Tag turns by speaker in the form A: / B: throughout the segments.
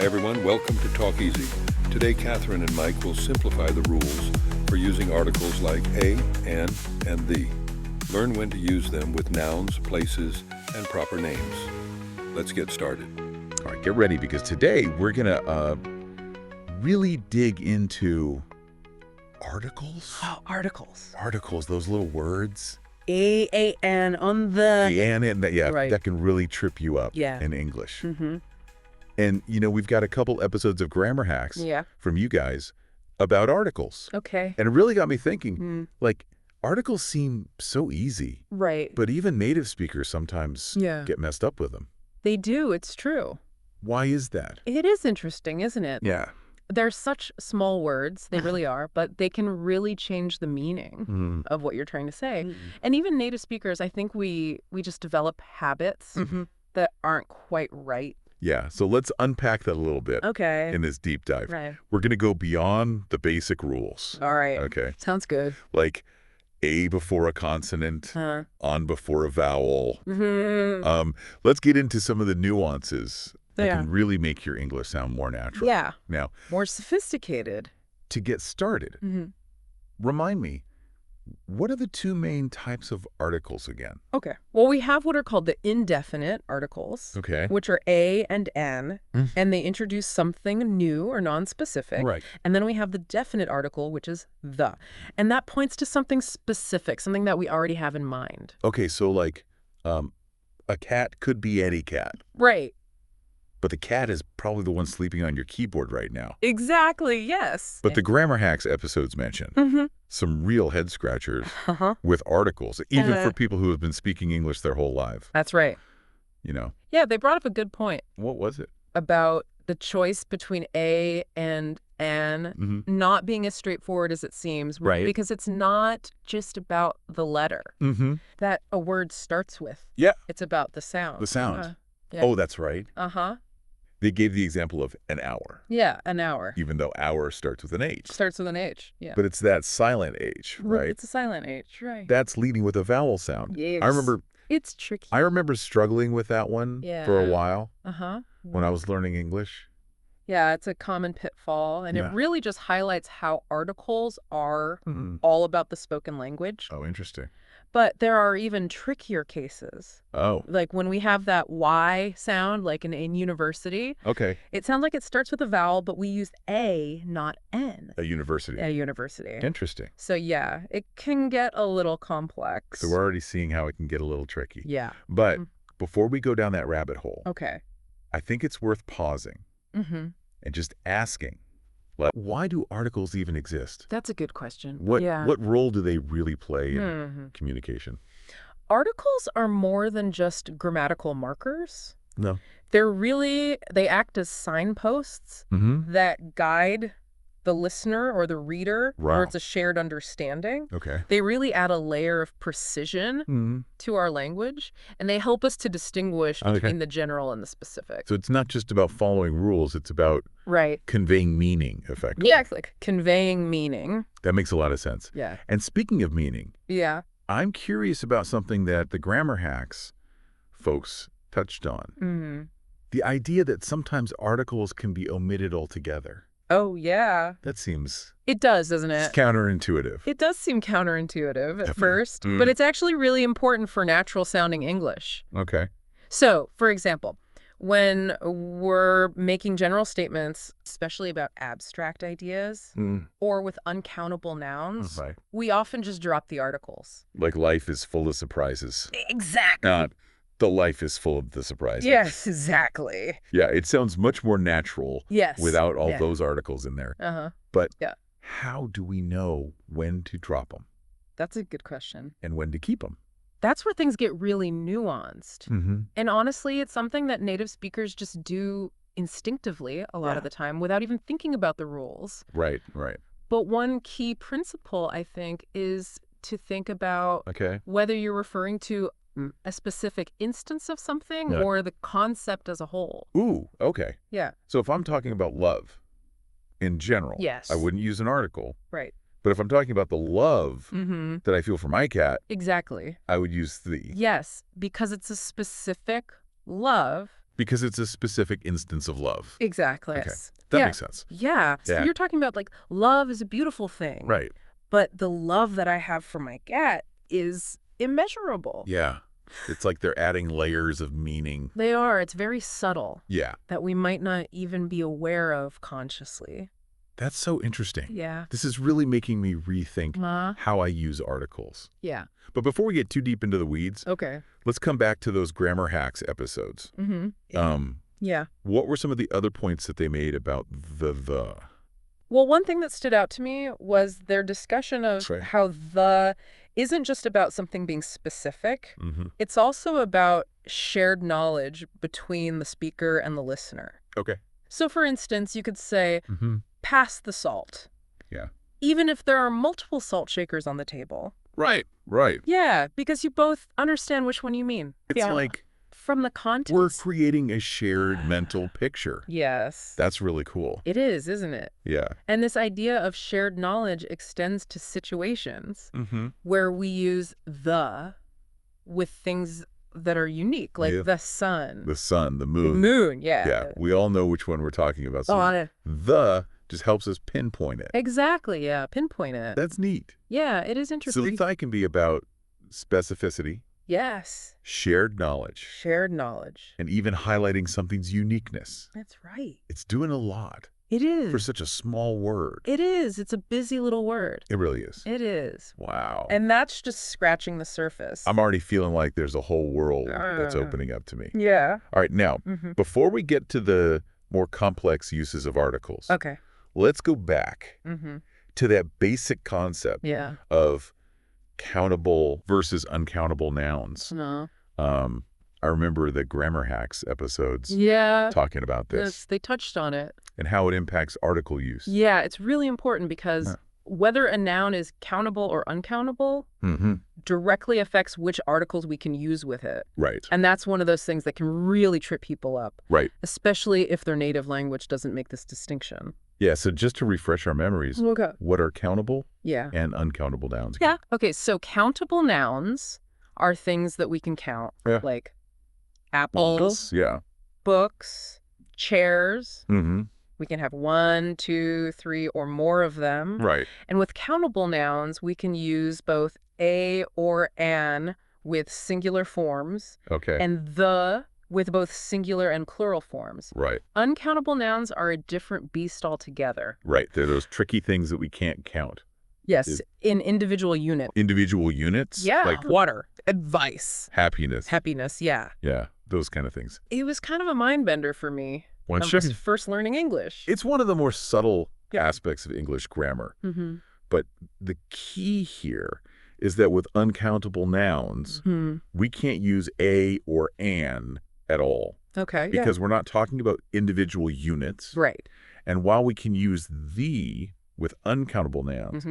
A: Hi everyone, welcome to Talk Easy. Today Catherine and Mike will simplify the rules for using articles like a, and the. Learn when to use them with nouns, places, and proper names. Let's get started.
B: All right, get ready because today we're going to really dig into articles.
C: Oh, articles.
B: Articles, those little words.
C: A-N on the...
B: The and, yeah,
C: Right.
B: that can really trip you up in English.
C: Mm-hmm.
B: And, you know, we've got a couple episodes of Grammar Hacks
C: Yeah.
B: from you guys about articles.
C: Okay.
B: And it really got me thinking, like, articles seem so easy,
C: Right.
B: but even native speakers sometimes get messed up with them.
C: They do. It's true.
B: Why is that?
C: It is interesting, isn't it?
B: Yeah.
C: They're such small words. They really are. But they can really change the meaning of what you're trying to say. And even native speakers, I think we just develop habits that aren't quite right.
B: Yeah, so let's unpack that a little bit
C: Okay.
B: in this deep dive.
C: Right.
B: We're going to go beyond the basic rules.
C: All right.
B: Okay.
C: Sounds good.
B: Like A before a consonant, on before a vowel. Let's get into some of the nuances that can really make your English sound more natural.
C: Yeah.
B: Now,
C: More sophisticated.
B: to get started, remind me, what are the two main types of articles again?
C: Okay. Well, we have what are called the indefinite articles,
B: Okay.
C: which are a and n, and they introduce something new or non-specific.
B: Right.
C: And then we have the definite article, which is the. And that points to something specific, something that we already have in mind.
B: Okay, so like a cat could be any cat,
C: Right.
B: but the cat is probably the one sleeping on your keyboard right now.
C: Exactly. Yes.
B: But the Grammar Hacks episodes mention some real head scratchers with articles, even for people who have been speaking English their whole life.
C: That's right.
B: You know,
C: Yeah, they brought up a good point
B: what was it?
C: about the choice between a and n not being as straightforward as it seems.
B: Right.
C: Because it's not just about the letter that a word starts with.
B: Yeah.
C: It's about the sound.
B: The sound.
C: Yeah.
B: Oh, that's right.
C: Uh-huh.
B: They gave the example of an hour,
C: Yeah, an hour.
B: even though hour starts with an H.
C: Starts with an H. Yeah.
B: But it's that silent H, right?
C: It's a silent H, right.
B: That's leading with a vowel sound.
C: Yes. It's tricky.
B: I remember struggling with that one for a while
C: Uh-huh.
B: when I was learning English.
C: Yeah, it's a common pitfall, and it
B: Yeah.
C: really just highlights how articles are all about the spoken language.
B: Oh, interesting.
C: But there are even trickier cases.
B: Oh,
C: Like when we have that Y sound, like in university,
B: okay.
C: it sounds like it starts with a vowel, but we use A, not N.
B: A university.
C: A university.
B: Interesting.
C: So yeah, it can get a little complex.
B: So we're already seeing how it can get a little tricky.
C: Yeah.
B: But before we go down that rabbit hole,
C: Okay.
B: I think it's worth pausing and just asking, like, why do articles even exist?
C: That's a good question.
B: What
C: Yeah.
B: what role do they really play in communication?
C: Articles are more than just grammatical markers.
B: No.
C: They act as signposts that guide the listener or the reader towards a shared understanding.
B: Okay.
C: They really add a layer of precision to our language, and they help us to distinguish between the general and the specific.
B: So it's not just about following rules, it's about
C: Right.
B: conveying meaning, effectively.
C: Yeah, it's like conveying meaning.
B: That makes a lot of sense.
C: Yeah.
B: And speaking of meaning,
C: Yeah.
B: I'm curious about something that the Grammar Hacks folks touched on. The idea that sometimes articles can be omitted altogether.
C: Oh, yeah.
B: That seems
C: It does, doesn't it?
B: counterintuitive.
C: It does seem counterintuitive at
B: Definitely.
C: first, but it's actually really important for natural-sounding English.
B: Okay.
C: So, for example, when we're making general statements, especially about abstract ideas or with uncountable nouns,
B: Right.
C: we often just drop the articles.
B: Like life is full of surprises.
C: Exactly.
B: Not the life is full of the surprises.
C: Yes, exactly.
B: Yeah, it sounds much more natural
C: Yes.
B: without all
C: Yeah.
B: those articles in there.
C: Uh-huh.
B: But
C: Yeah.
B: how do we know when to drop them
C: That's a good question.
B: and when to keep them?
C: That's where things get really nuanced.
B: Mm-hmm.
C: And honestly, it's something that native speakers just do instinctively a lot of the time without even thinking about the rules.
B: Right, right.
C: But one key principle, I think, is to think about whether you're referring to a specific instance of something or the concept as a whole.
B: Ooh, okay.
C: Yeah.
B: So if I'm talking about love in general,
C: Yes.
B: I wouldn't use an article.
C: Right.
B: But if I'm talking about the love that I feel for my cat,
C: Exactly.
B: I would use the.
C: Yes, because it's a specific love
B: Because it's a specific instance of love.
C: Exactly.
B: Okay. That makes sense.
C: Yeah. So
B: Yeah.
C: you're talking about like love is a beautiful thing.
B: Right.
C: But the love that I have for my cat is immeasurable.
B: Yeah. It's like they're adding layers of meaning.
C: They are. It's very subtle.
B: Yeah.
C: That we might not even be aware of consciously.
B: That's so interesting.
C: Yeah.
B: This is really making me rethink how I use articles.
C: Yeah.
B: But before we get too deep into the weeds,
C: Okay.
B: let's come back to those grammar hacks episodes.
C: Yeah.
B: What were some of the other points that they made about the?
C: Well, one thing that stood out to me was their discussion of how the isn't just about something being specific. It's also about shared knowledge between the speaker and the listener.
B: Okay.
C: So, for instance, you could say, pass the salt.
B: Yeah.
C: Even if there are multiple salt shakers on the table.
B: Right. Right.
C: Yeah, because you both understand which one you mean.
B: It's like
C: from the context.
B: we're creating a shared mental picture.
C: Yes.
B: That's really cool.
C: It is, isn't it?
B: Yeah.
C: And this idea of shared knowledge extends to situations where we use the with things that are unique, like the sun.
B: The sun, the moon.
C: The moon, yeah.
B: Yeah, we all know which one we're talking about. So the just helps us pinpoint it.
C: Exactly, yeah, pinpoint it.
B: That's neat.
C: Yeah, it is interesting.
B: So the thigh can be about specificity.
C: Yes.
B: Shared knowledge.
C: Shared knowledge.
B: And even highlighting something's uniqueness.
C: That's right.
B: It's doing a lot.
C: It is.
B: For such a small word.
C: It is. It's a busy little word.
B: It really is.
C: It is.
B: Wow.
C: And that's just scratching the surface.
B: I'm already feeling like there's a whole world that's opening up to me.
C: Yeah.
B: All right, now, before we get to the more complex uses of articles, let's go back to that basic concept of countable versus uncountable nouns. I remember the Grammar Hacks episodes talking about this.
C: Yes, they touched on it.
B: And how it impacts article use.
C: Yeah, it's really important because whether a noun is countable or uncountable directly affects which articles we can use with it.
B: Right.
C: And that's one of those things that can really trip people up.
B: Right.
C: Especially if their native language doesn't make this distinction.
B: Yeah, so just to refresh our memories, what are countable and uncountable nouns?
C: Yeah. Okay, so countable nouns are things that we can count, like apples, books, chairs. We can have 1, 2, 3, or more of them.
B: Right.
C: And with countable nouns, we can use both a or an with singular forms. And the with both singular and plural forms.
B: Right.
C: Uncountable nouns are a different beast altogether.
B: Right. They're those tricky things that we can't count.
C: Yes, in individual units.
B: Individual units?
C: Yeah.
B: Like
C: water, advice.
B: Happiness,
C: yeah.
B: Yeah, those kind of things.
C: It was kind of a mind bender for me.
B: When
C: I was first learning English.
B: It's one of the more subtle aspects of English grammar. But the key here is that with uncountable nouns, we can't use a or an at all. Because we're not talking about individual units.
C: Right.
B: And while we can use the with uncountable nouns,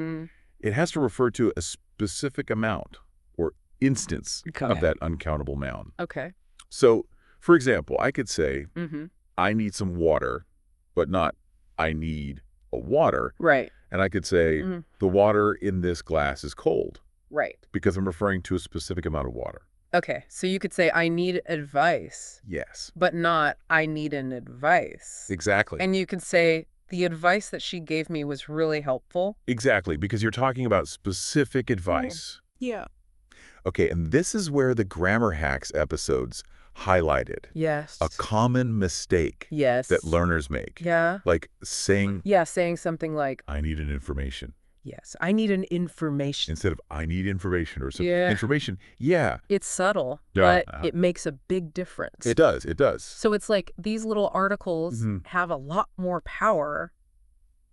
B: it has to refer to a specific amount or instance of that uncountable noun. So, for example, I could say, I need some water, but not I need a water.
C: Right.
B: And I could say, the water in this glass is cold.
C: Right.
B: Because I'm referring to a specific amount of water.
C: Okay. So you could say, I need advice.
B: Yes.
C: But not, I need an advice.
B: Exactly.
C: And you could say, the advice that she gave me was really helpful.
B: Exactly. Because you're talking about specific advice.
C: Yeah.
B: Okay. And this is where the Grammar Hacks episodes highlighted.
C: Yes.
B: A common mistake that learners make.
C: Yeah.
B: Like saying.
C: Yeah, saying something like.
B: I need an information.
C: Yes, I need an information.
B: Instead of I need information or information. Yeah.
C: It's subtle, but it makes a big difference.
B: It does. It does.
C: So it's like these little articles have a lot more power.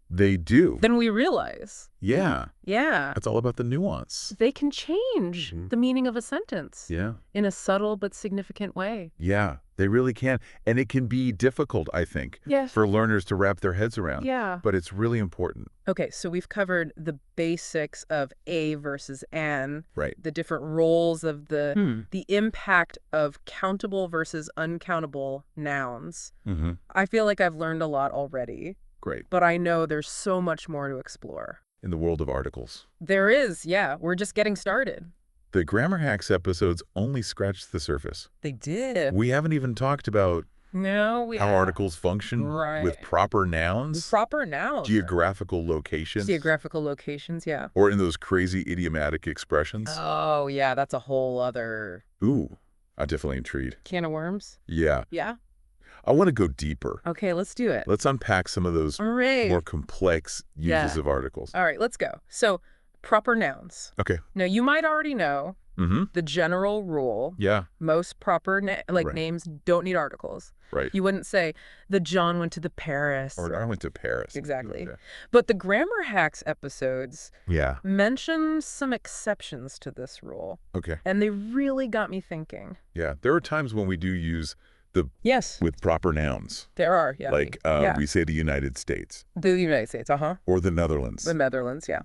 B: They do.
C: Than we realize.
B: Yeah.
C: Yeah.
B: It's all about the nuance.
C: They can change the meaning of a sentence.
B: Yeah.
C: In a subtle but significant way.
B: Yeah, they really can. And it can be difficult, I think, for learners to wrap their heads around.
C: Yeah.
B: But it's really important.
C: Okay, so we've covered the basics of a versus an.
B: Right.
C: The different roles of the impact of countable versus uncountable nouns. I feel like I've learned a lot already.
B: Great.
C: But I know there's so much more to explore.
B: In the world of articles.
C: There is, yeah. We're just getting started.
B: The Grammar Hacks episodes only scratched the surface.
C: They did.
B: We haven't even talked about
C: No,
B: how articles function
C: Right.
B: with proper nouns,
C: Proper nouns.
B: geographical locations,
C: Geographical locations, yeah.
B: or in those crazy idiomatic expressions.
C: Oh, yeah, that's a whole other
B: Ooh, I'm definitely intrigued.
C: can of worms.
B: Yeah.
C: Yeah.
B: I want to go deeper.
C: Okay, let's do it.
B: Let's unpack some of those
C: All right.
B: more complex uses
C: Yeah.
B: of articles.
C: All right, let's go. So, proper nouns.
B: Okay.
C: Now, you might already know
B: Mm-hmm.
C: the general rule.
B: Yeah.
C: Most proper
B: Right.
C: names don't need articles.
B: Right.
C: You wouldn't say, the John went to the Paris.
B: Or I went to Paris.
C: Exactly.
B: Yeah.
C: But the Grammar Hacks episodes
B: Yeah.
C: mention some exceptions to this rule.
B: Okay.
C: And they really got me thinking.
B: Yeah. There are times when we do use
C: Yes,
B: with proper nouns.
C: there are. Yeah.
B: Like we say the United States
C: The United States,
B: or the Netherlands,
C: The Netherlands, yeah.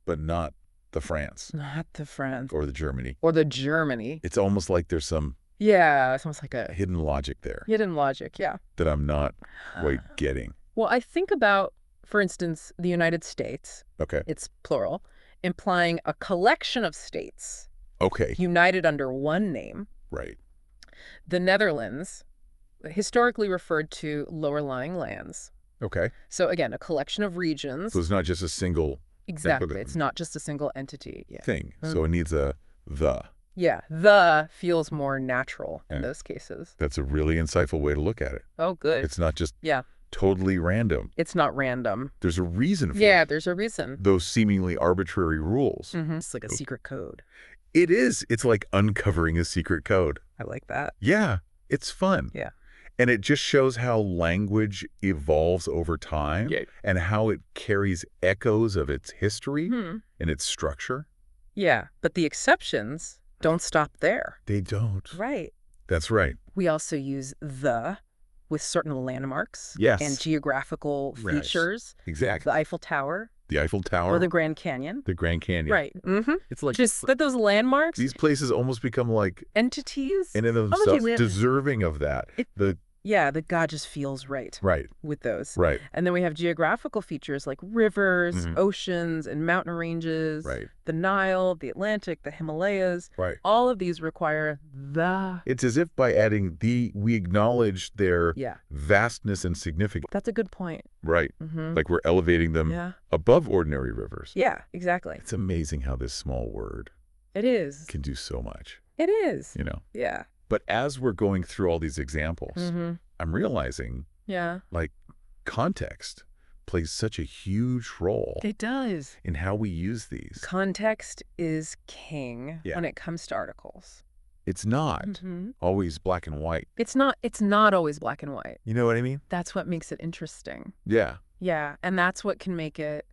B: but not the France
C: Not the France.
B: or the Germany.
C: Or the Germany.
B: It's almost like there's some
C: Yeah, it's almost like a
B: hidden logic there
C: hidden logic, yeah.
B: that I'm not quite getting.
C: Well, I think about, for instance, the United States,
B: Okay.
C: it's plural, implying a collection of states
B: Okay.
C: united under one name.
B: Right.
C: The Netherlands, historically referred to lower-lying lands.
B: Okay.
C: So again, a collection of regions.
B: So it's not just a single
C: Exactly. It's not just a single entity. Yeah.
B: thing. So it needs a the.
C: Yeah. The feels more natural in
B: Yeah.
C: those cases.
B: That's a really insightful way to look at it.
C: Oh, good.
B: It's not just
C: Yeah.
B: totally random.
C: It's not random.
B: There's a reason for
C: Yeah, there's a reason.
B: those seemingly arbitrary rules.
C: It's like a secret code.
B: It is. It's like uncovering a secret code.
C: I like that.
B: Yeah. It's fun.
C: Yeah.
B: And it just shows how language evolves over time
C: Yeah.
B: and how it carries echoes of its history
C: Hmm.
B: and its structure.
C: Yeah, but the exceptions don't stop there.
B: They don't.
C: Right.
B: That's right.
C: We also use the with certain landmarks
B: Yes.
C: and geographical
B: Right.
C: features.
B: Exactly.
C: The Eiffel Tower
B: The Eiffel Tower,
C: or the Grand Canyon.
B: the Grand Canyon.
C: Right. Mm-hmm.
B: It's like
C: Just that those landmarks,
B: these places almost become like,
C: entities.
B: in and of
C: Almost
B: themselves,
C: like-
B: deserving of that.
C: Yeah, that God just feels right
B: Right.
C: with those.
B: Right.
C: And then we have geographical features like rivers,
B: Mhm.
C: oceans, and mountain ranges.
B: Right.
C: The Nile, the Atlantic, the Himalayas.
B: Right.
C: All of these require the.
B: It's as if by adding the, we acknowledge their
C: Yeah,
B: vastness and significance.
C: that's a good point.
B: Right.
C: Mm-hmm.
B: Like we're elevating them
C: Yeah.
B: above ordinary rivers.
C: Yeah, exactly.
B: It's amazing how this small word
C: It is.
B: can do so much,
C: It is.
B: you know.
C: Yeah.
B: But as we're going through all these examples,
C: Mm-hmm.
B: I'm realizing
C: Yeah.
B: like context plays such a huge role
C: It does.
B: in how we use these.
C: Context is king
B: Yeah.
C: when it comes to articles.
B: It's not
C: Mm-hmm.
B: always black and white.
C: It's not always black and white.
B: You know what I mean?
C: That's what makes it interesting.
B: Yeah.
C: Yeah, and that's what can make it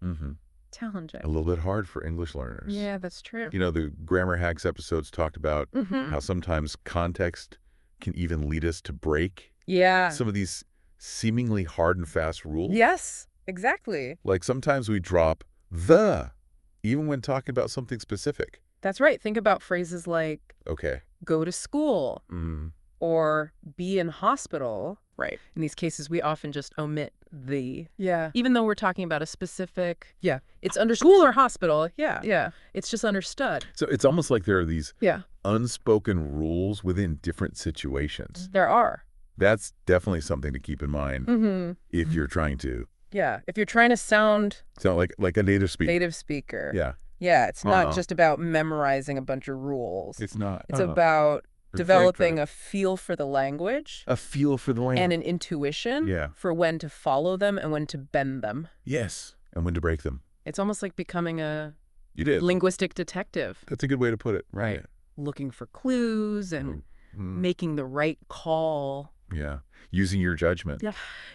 B: Mm-hmm.
C: challenging.
B: A little bit hard for English learners.
C: Yeah, that's true.
B: You know, the Grammar Hacks episodes talked about
C: Mm-hmm.
B: how sometimes context can even lead us to break
C: Yeah.
B: some of these seemingly hard and fast rules.
C: Yes, exactly.
B: Like sometimes we drop the, even when talking about something specific.
C: That's right. Think about phrases like
B: Okay.
C: go to school
B: Mm,
C: or be in hospital. Right. In these cases, we often just omit the. Yeah. Even though we're talking about a specific. Yeah. It's under school or hospital. Yeah. Yeah. It's just understood.
B: so it's almost like there are these
C: Yeah.
B: unspoken rules within different situations.
C: There are.
B: That's definitely something to keep in mind
C: Mm-hmm.
B: if you're trying to
C: Yeah. If you're trying to sound
B: sound like a native speaker.
C: native speaker.
B: Yeah.
C: Yeah. It's not
B: Uh-uh.
C: just about memorizing a bunch of rules.
B: It's not.
C: It's
B: Uh-uh.
C: about
B: Very
C: developing
B: critical.
C: a feel for the language
B: a feel for the language.
C: and an intuition
B: Yeah.
C: for when to follow them and when to bend them.
B: Yes. And when to break them.
C: It's almost like becoming a
B: You did.
C: linguistic detective,
B: That's a good way to put it.
C: Right. looking for clues and
B: Mm,
C: making the right call.
B: yeah. Using your judgment.
C: Yeah.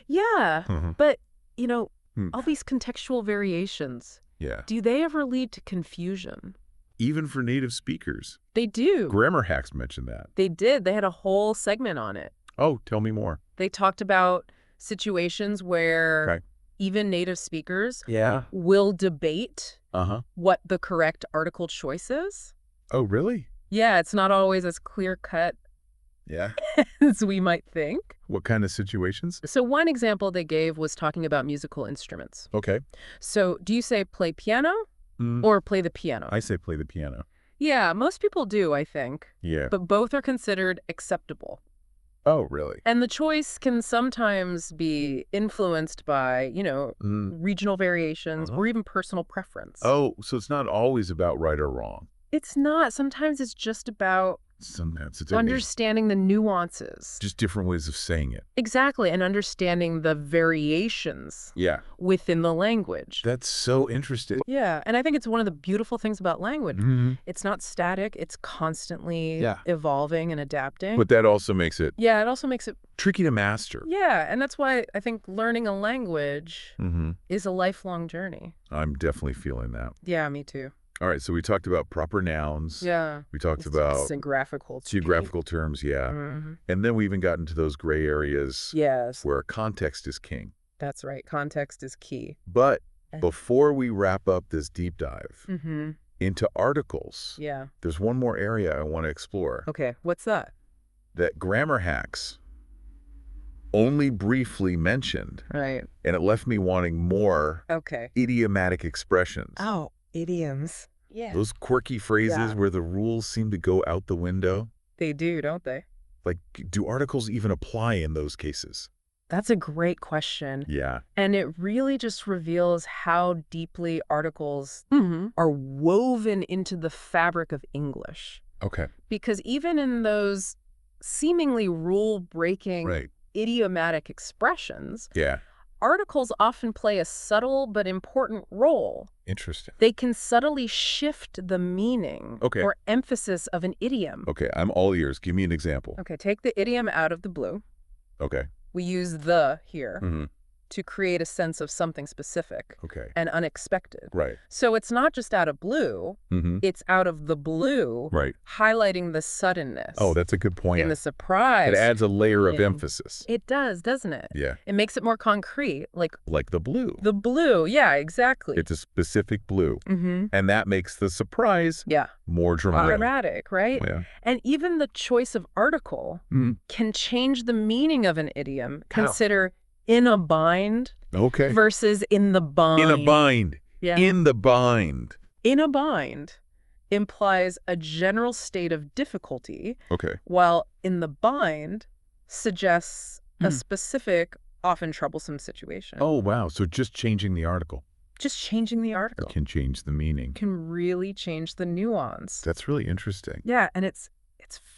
C: Yeah.
B: Mhm.
C: But, you know,
B: Hmm.
C: all these contextual variations,
B: Yeah.
C: do they ever lead to confusion?
B: Even for native speakers.
C: They do.
B: Grammar Hacks mentioned that.
C: They did. They had a whole segment on it.
B: Oh, tell me more.
C: They talked about situations where
B: Okay.
C: even native speakers
B: Yeah.
C: will debate
B: Uh-huh.
C: what the correct article choice is.
B: Oh, really?
C: Yeah, it's not always as clear-cut
B: Yeah.
C: as we might think.
B: What kind of situations?
C: So one example they gave was talking about musical instruments.
B: Okay.
C: So do you say play piano
B: Mm,
C: or play the piano?
B: I say play the piano.
C: Yeah, most people do, I think.
B: Yeah.
C: But both are considered acceptable.
B: Oh, really?
C: And the choice can sometimes be influenced by, regional variations or even personal preference.
B: Oh, so it's not always about right or wrong.
C: It's not. Sometimes it's just about
B: Sometimes it's
C: understanding the nuances.
B: just different ways of saying it.
C: Exactly, and understanding the variations within the language.
B: That's so interesting.
C: Yeah, and I think it's one of the beautiful things about language. It's not static. It's constantly evolving and adapting.
B: But that also makes it
C: it also makes it
B: tricky to master.
C: Yeah, and that's why I think learning a language is a lifelong journey.
B: I'm definitely feeling that.
C: Yeah, me too.
B: All right, so we talked about proper nouns.
C: Yeah.
B: We talked about
C: geographical
B: terms, And then we even got into those gray areas where context is king.
C: That's right. Context is key.
B: But before we wrap up this deep dive into articles, there's one more area I want to explore.
C: Okay, what's that?
B: That grammar hacks only briefly mentioned.
C: Right.
B: And it left me wanting more idiomatic expressions.
C: Oh. Idioms. Yeah.
B: Those quirky phrases where the rules seem to go out the window.
C: They do, don't they?
B: Like, do articles even apply in those cases?
C: That's a great question.
B: Yeah.
C: And it really just reveals how deeply articles are woven into the fabric of English.
B: Okay.
C: Because even in those seemingly rule-breaking idiomatic expressions, articles often play a subtle but important role.
B: Interesting.
C: They can subtly shift the meaning or emphasis of an idiom.
B: Okay, I'm all ears. Give me an example.
C: Okay, take the idiom out of the blue.
B: Okay.
C: We use the here to create a sense of something specific and unexpected.
B: Right.
C: So it's not just out of blue, it's out of the blue, highlighting the suddenness.
B: Oh, that's a good point.
C: And the surprise.
B: It adds a layer of emphasis.
C: It does, doesn't it?
B: Yeah.
C: It makes it more concrete. Like
B: the blue.
C: The blue, yeah, exactly.
B: It's a specific blue. And that makes the surprise more dramatic.
C: Dramatic, right?
B: Yeah.
C: And even the choice of article can change the meaning of an idiom. Consider in a bind versus in the bind.
B: In a bind.
C: Yeah.
B: In the bind.
C: In a bind implies a general state of difficulty, while in the bind suggests a specific, often troublesome situation.
B: Oh, wow. So just changing the article.
C: Just changing the article.
B: Can change the meaning.
C: Can really change the nuance.
B: That's really interesting.
C: Yeah, and it's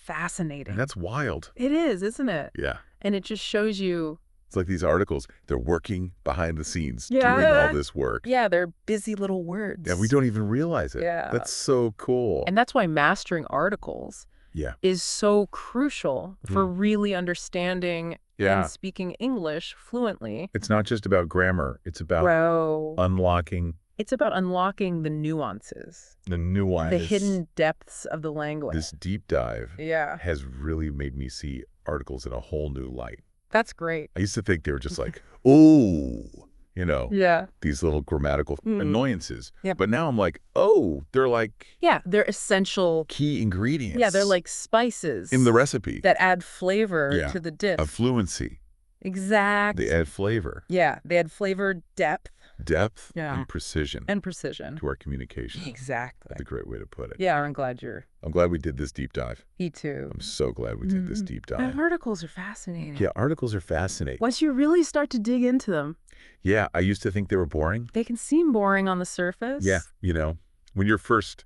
C: fascinating.
B: And that's wild.
C: It is, isn't it?
B: Yeah.
C: And it just shows you...
B: It's like these articles, they're working behind the scenes doing all this work.
C: Yeah, they're busy little words.
B: Yeah, we don't even realize it.
C: Yeah.
B: That's so cool.
C: And that's why mastering articles is so crucial for really understanding and speaking English fluently.
B: It's not just about grammar. It's about unlocking.
C: It's about unlocking the nuances.
B: The nuances.
C: The hidden depths of the language.
B: This deep dive has really made me see articles in a whole new light.
C: That's great.
B: I used to think they were just like, oh, these little grammatical annoyances.
C: Yeah.
B: But now I'm like, oh, they're like...
C: Yeah, they're essential...
B: key ingredients.
C: Yeah, they're like spices.
B: In the recipe.
C: That add flavor to the dish.
B: A fluency.
C: Exactly.
B: They add flavor.
C: Yeah, they add flavor, depth.
B: Depth and precision.
C: And precision.
B: To our communication.
C: Exactly.
B: That's a great way to put it.
C: Yeah, I'm glad
B: we did this deep dive.
C: Me too.
B: I'm so glad we did this deep dive.
C: And articles are fascinating.
B: Yeah, articles are fascinating.
C: Once you really start to dig into them.
B: Yeah, I used to think they were boring.
C: They can seem boring on the surface.
B: Yeah, when you're first...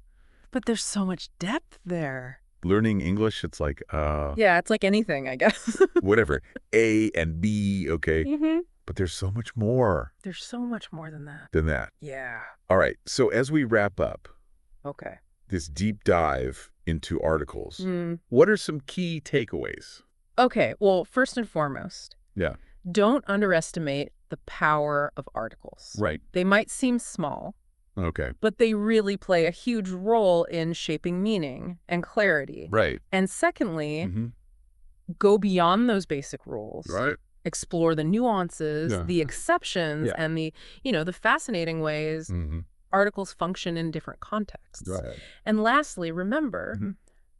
C: But there's so much depth there.
B: Learning English, it's like...
C: yeah, it's like anything, I guess.
B: whatever. A and B, okay? But there's so much more.
C: There's so much more than that. Yeah.
B: All right. So as we wrap up this deep dive into articles, what are some key takeaways?
C: Okay. Well, first and foremost, don't underestimate the power of articles.
B: Right.
C: They might seem small.
B: Okay.
C: But they really play a huge role in shaping meaning and clarity.
B: Right.
C: And secondly, go beyond those basic rules.
B: Right.
C: Explore the nuances, the exceptions, and the fascinating ways articles function in different contexts.
B: Right.
C: And lastly, remember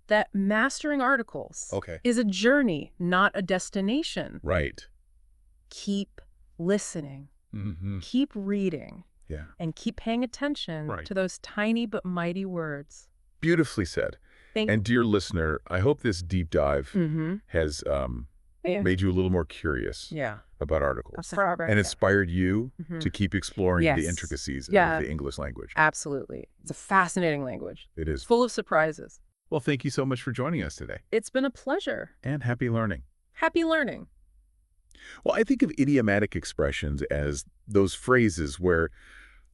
C: that mastering articles is a journey, not a destination.
B: Right.
C: Keep listening. Keep reading.
B: Yeah.
C: And keep paying attention to those tiny but mighty words.
B: Beautifully said. And dear listener, I hope this deep dive has made you a little more curious about articles. And inspired you to keep exploring the intricacies of the English language.
C: Absolutely. It's a fascinating language.
B: It is.
C: Full of surprises.
B: Well, thank you so much for joining us today.
C: It's been a pleasure.
B: And happy learning.
C: Happy learning.
B: Well, I think of idiomatic expressions as those phrases where,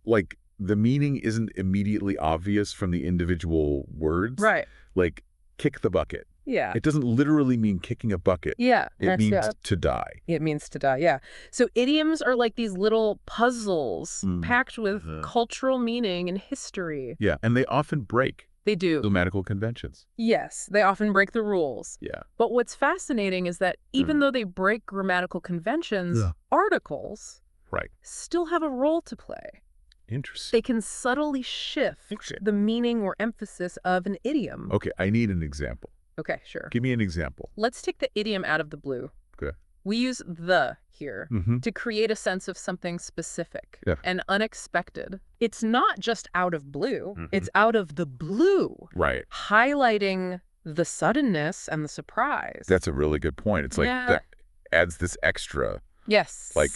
B: like, the meaning isn't immediately obvious from the individual words.
C: Right.
B: Like, kick the bucket.
C: Yeah.
B: It doesn't literally mean kicking a bucket.
C: Yeah.
B: It means to die.
C: It means to die, yeah. So idioms are like these little puzzles packed with cultural meaning and history.
B: Yeah, and they often break.
C: They do.
B: Grammatical conventions.
C: Yes, they often break the rules.
B: Yeah.
C: But what's fascinating is that even though they break grammatical conventions, articles still have a role to play.
B: Interesting.
C: They can subtly shift the meaning or emphasis of an idiom.
B: Okay, I need an example.
C: Okay, sure.
B: Give me an example.
C: Let's take the idiom out of the blue.
B: Okay.
C: We use the here to create a sense of something specific and unexpected. It's not just out of blue. It's out of the blue.
B: Right.
C: Highlighting the suddenness and the surprise.
B: That's a really good point. It's like that adds this extra like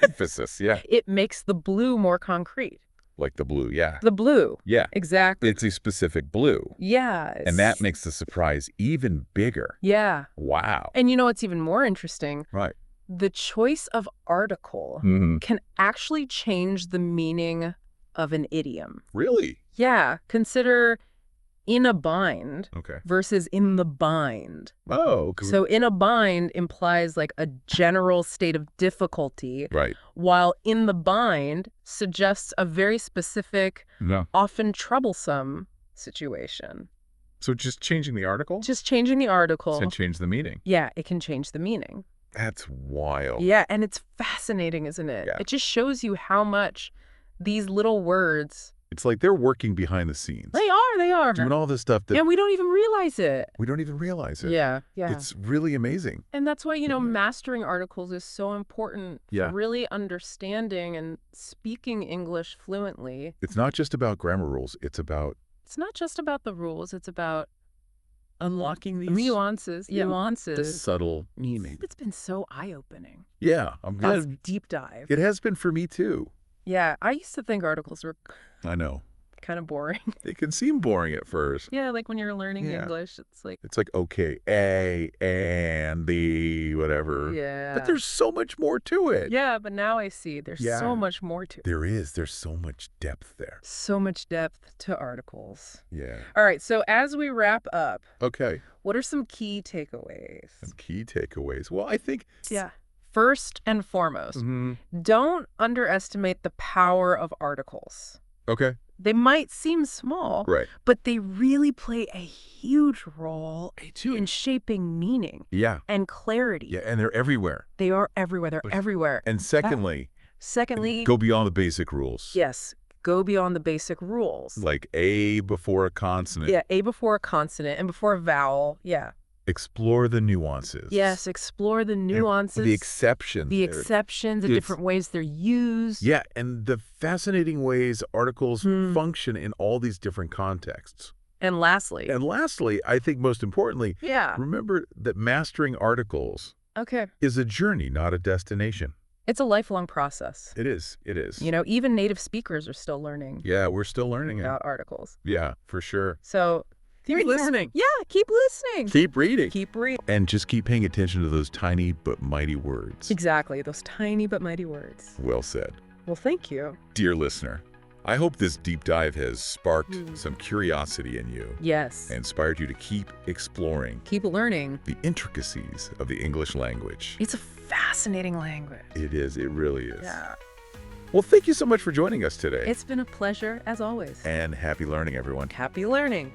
B: emphasis. Yeah.
C: It makes the blue more concrete.
B: Like the blue, yeah.
C: The blue.
B: Yeah.
C: Exactly.
B: It's a specific blue.
C: Yeah.
B: And that makes the surprise even bigger.
C: Yeah.
B: Wow.
C: And you know what's even more interesting?
B: Right.
C: The choice of article can actually change the meaning of an idiom.
B: Really?
C: Yeah. Consider in a bind versus in the bind.
B: Oh.
C: So in a bind implies like a general state of difficulty.
B: Right.
C: While in the bind suggests a very specific, often troublesome situation.
B: So just changing the article?
C: Just changing the article.
B: Can change the meaning.
C: Yeah, it can change the meaning.
B: That's wild.
C: Yeah, and it's fascinating, isn't it?
B: Yeah.
C: It just shows you how much these little words...
B: It's like they're working behind the scenes.
C: They are.
B: Doing all this stuff that...
C: Yeah, we don't even realize it.
B: We don't even realize it.
C: Yeah.
B: It's really amazing.
C: And that's why, mastering articles is so important for really understanding and speaking English fluently.
B: It's not just about grammar rules. It's
C: not just about the rules. It's about
D: unlocking these
C: nuances.
B: The subtle meaning.
C: It's been so eye-opening.
B: Yeah. I'm
C: glad. That's deep dive.
B: It has been for me, too.
C: Yeah, I used to think articles were...
B: I know.
C: Kind of boring.
B: They can seem boring at first.
C: Yeah, like when you're learning English, it's like...
B: It's like, okay, A, and the, whatever.
C: Yeah.
B: But there's so much more to it.
C: Yeah, but now I see there's so much more to it.
B: There is. There's so much depth there.
C: So much depth to articles.
B: Yeah.
C: All right, so as we wrap up...
B: Okay.
C: What are some key takeaways?
B: Some key takeaways. Well, I think...
C: Yeah. First and foremost, don't underestimate the power of articles.
B: Okay.
C: They might seem small, but they really play a huge role in shaping meaning and clarity.
B: Yeah, and they're everywhere.
C: They are everywhere. They're everywhere.
B: And secondly, go beyond the basic rules.
C: Yes, go beyond the basic rules.
B: Like A before a consonant.
C: Yeah, A before a consonant and before a vowel. Yeah.
B: Explore the nuances.
C: Yes, explore the nuances.
B: And the exceptions.
C: The exceptions, the different ways they're used.
B: Yeah, and the fascinating ways articles function in all these different contexts.
C: And lastly,
B: I think most importantly, remember that mastering articles is a journey, not a destination.
C: It's a lifelong process.
B: It is. It is.
C: Even native speakers are still learning.
B: Yeah, we're still learning
C: about articles.
B: Yeah, for sure.
C: So...
D: Keep listening.
C: Yeah, keep listening.
B: Keep reading.
C: Keep reading.
B: And just keep paying attention to those tiny but mighty words.
C: Exactly, those tiny but mighty words.
B: Well said.
C: Well, thank you.
B: Dear listener, I hope this deep dive has sparked some curiosity in you.
C: Yes.
B: And inspired you to keep exploring.
C: Keep learning.
B: The intricacies of the English language.
C: It's a fascinating language.
B: It is. It really is.
C: Yeah.
B: Well, thank you so much for joining us today.
C: It's been a pleasure, as always.
B: And happy learning, everyone.
C: Happy learning.